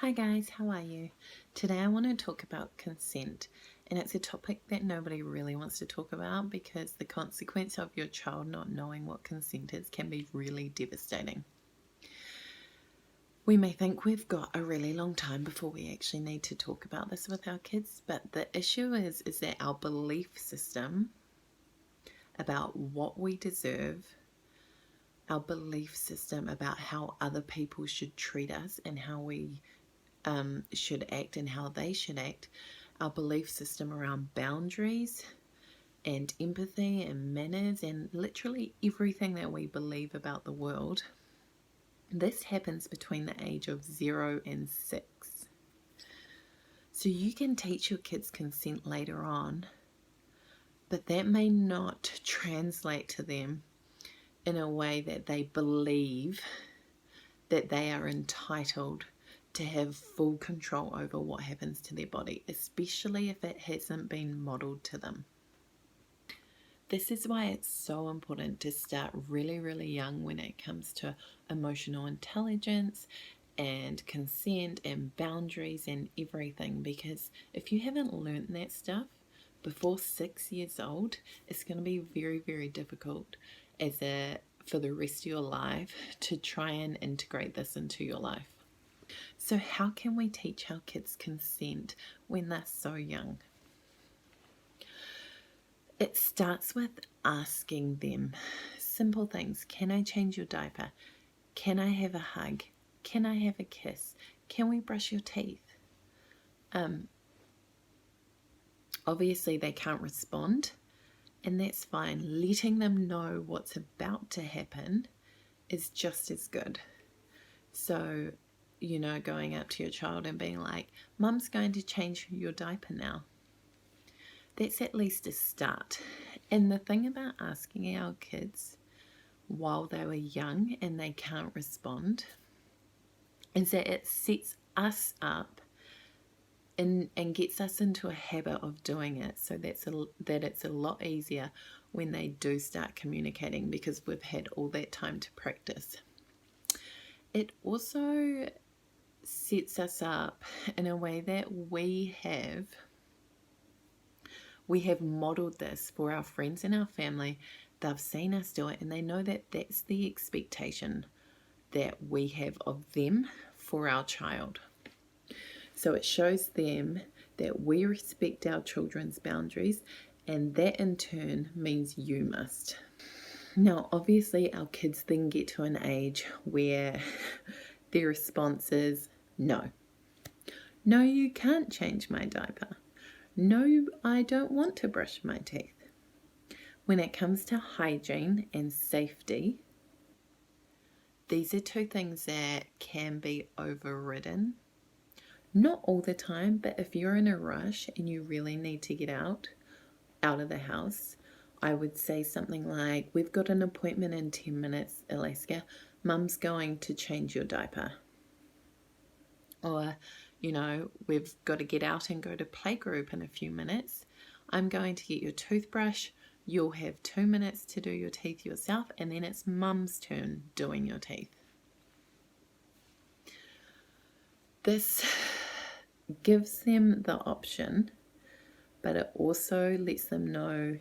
Hi guys, how are you? Today I want to talk about consent, and it's a topic that nobody really wants to talk about because the consequence of your child not knowing what consent is can be really devastating. We may think we've got a really long time before we actually need to talk about this with our kids, but the issue is that our belief system about what we deserve, our belief system about how other people should treat us and how we should act and how they should act, our belief system around boundaries and empathy and manners and literally everything that we believe about the world. This happens between the age of 0 and 6. So you can teach your kids consent later on, but that may not translate to them in a way that they believe that they are entitled to have full control over what happens to their body, especially if it hasn't been modeled to them. This is why it's so important to start really, really young when it comes to emotional intelligence and consent and boundaries and everything, because if you haven't learned that stuff before 6 years old, it's going to be very, very difficult for the rest of your life to try and integrate this into your life. So how can we teach our kids consent when they're so young? It starts with asking them simple things. Can I change your diaper? Can I have a hug? Can I have a kiss? Can we brush your teeth? Obviously they can't respond, and that's fine. Letting them know what's about to happen is just as good. So, going up to your child and being like, Mum's going to change your diaper now. That's at least a start. And the thing about asking our kids while they were young and they can't respond is that it sets us up and gets us into a habit of doing it, so that it's a lot easier when they do start communicating because we've had all that time to practice. It also sets us up in a way that we have modeled this for our friends and our family. They've seen us do it and they know that that's the expectation that we have of them for our child. So it shows them that we respect our children's boundaries, and that in turn means you must. Now, obviously, our kids then get to an age where their response is no. No, you can't change my diaper. No, I don't want to brush my teeth. When it comes to hygiene and safety, these are two things that can be overridden. Not all the time, but if you're in a rush and you really need to get out of the house, I would say something like, we've got an appointment in 10 minutes, Alaska. Mum's going to change your diaper. Or, we've got to get out and go to playgroup in a few minutes. I'm going to get your toothbrush. You'll have 2 minutes to do your teeth yourself, and then it's Mum's turn doing your teeth. This gives them the option, but it also lets them know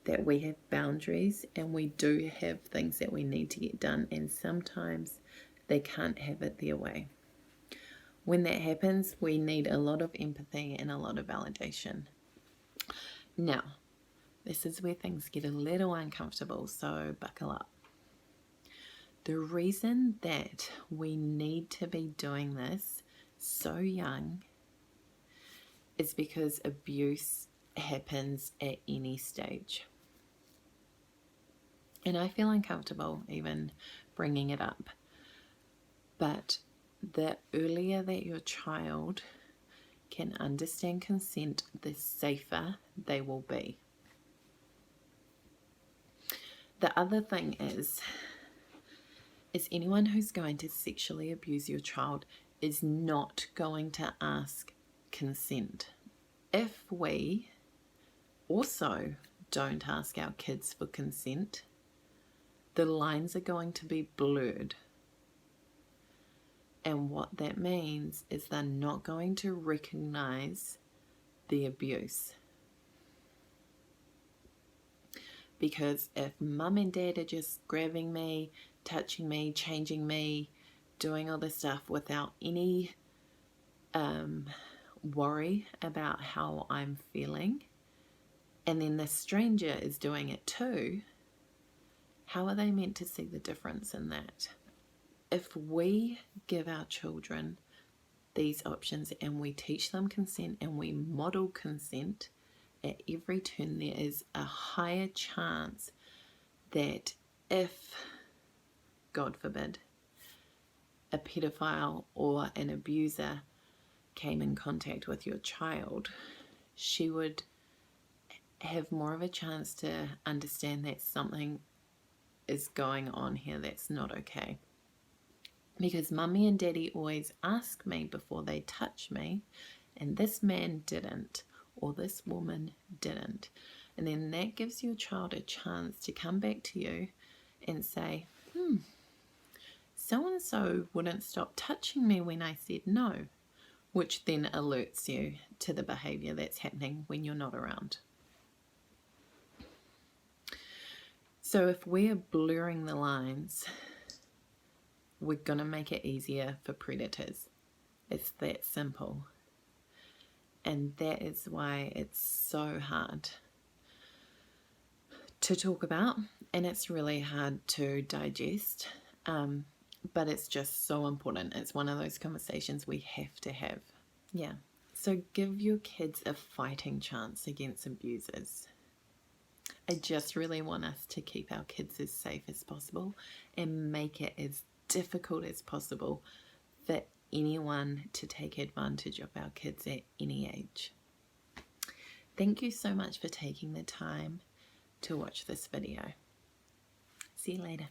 that we have boundaries and we do have things that we need to get done, and sometimes they can't have it their way. When that happens, we need a lot of empathy and a lot of validation. Now, this is where things get a little uncomfortable, so buckle up. The reason that we need to be doing this so young is because abuse happens at any stage. And I feel uncomfortable even bringing it up. But the earlier that your child can understand consent, the safer they will be. The other thing is anyone who's going to sexually abuse your child is not going to ask consent. If we also don't ask our kids for consent, the lines are going to be blurred. And what that means is they're not going to recognize the abuse. Because if mum and dad are just grabbing me, touching me, changing me, doing all this stuff without any worry about how I'm feeling, and then the stranger is doing it too, how are they meant to see the difference in that? If we give our children these options and we teach them consent and we model consent at every turn, there is a higher chance that if, God forbid, a pedophile or an abuser came in contact with your child, she would have more of a chance to understand that something is going on here that's not okay. Because mummy and daddy always ask me before they touch me, and this man didn't, or this woman didn't. And then that gives your child a chance to come back to you and say, so-and-so wouldn't stop touching me when I said no, which then alerts you to the behavior that's happening when you're not around. So if we're blurring the lines, we're going to make it easier for predators. It's that simple. And that is why it's so hard to talk about, and it's really hard to digest, but it's just so important. It's one of those conversations we have to have. Yeah. So give your kids a fighting chance against abusers. I just really want us to keep our kids as safe as possible and make it as difficult as possible for anyone to take advantage of our kids at any age. Thank you so much for taking the time to watch this video. See you later.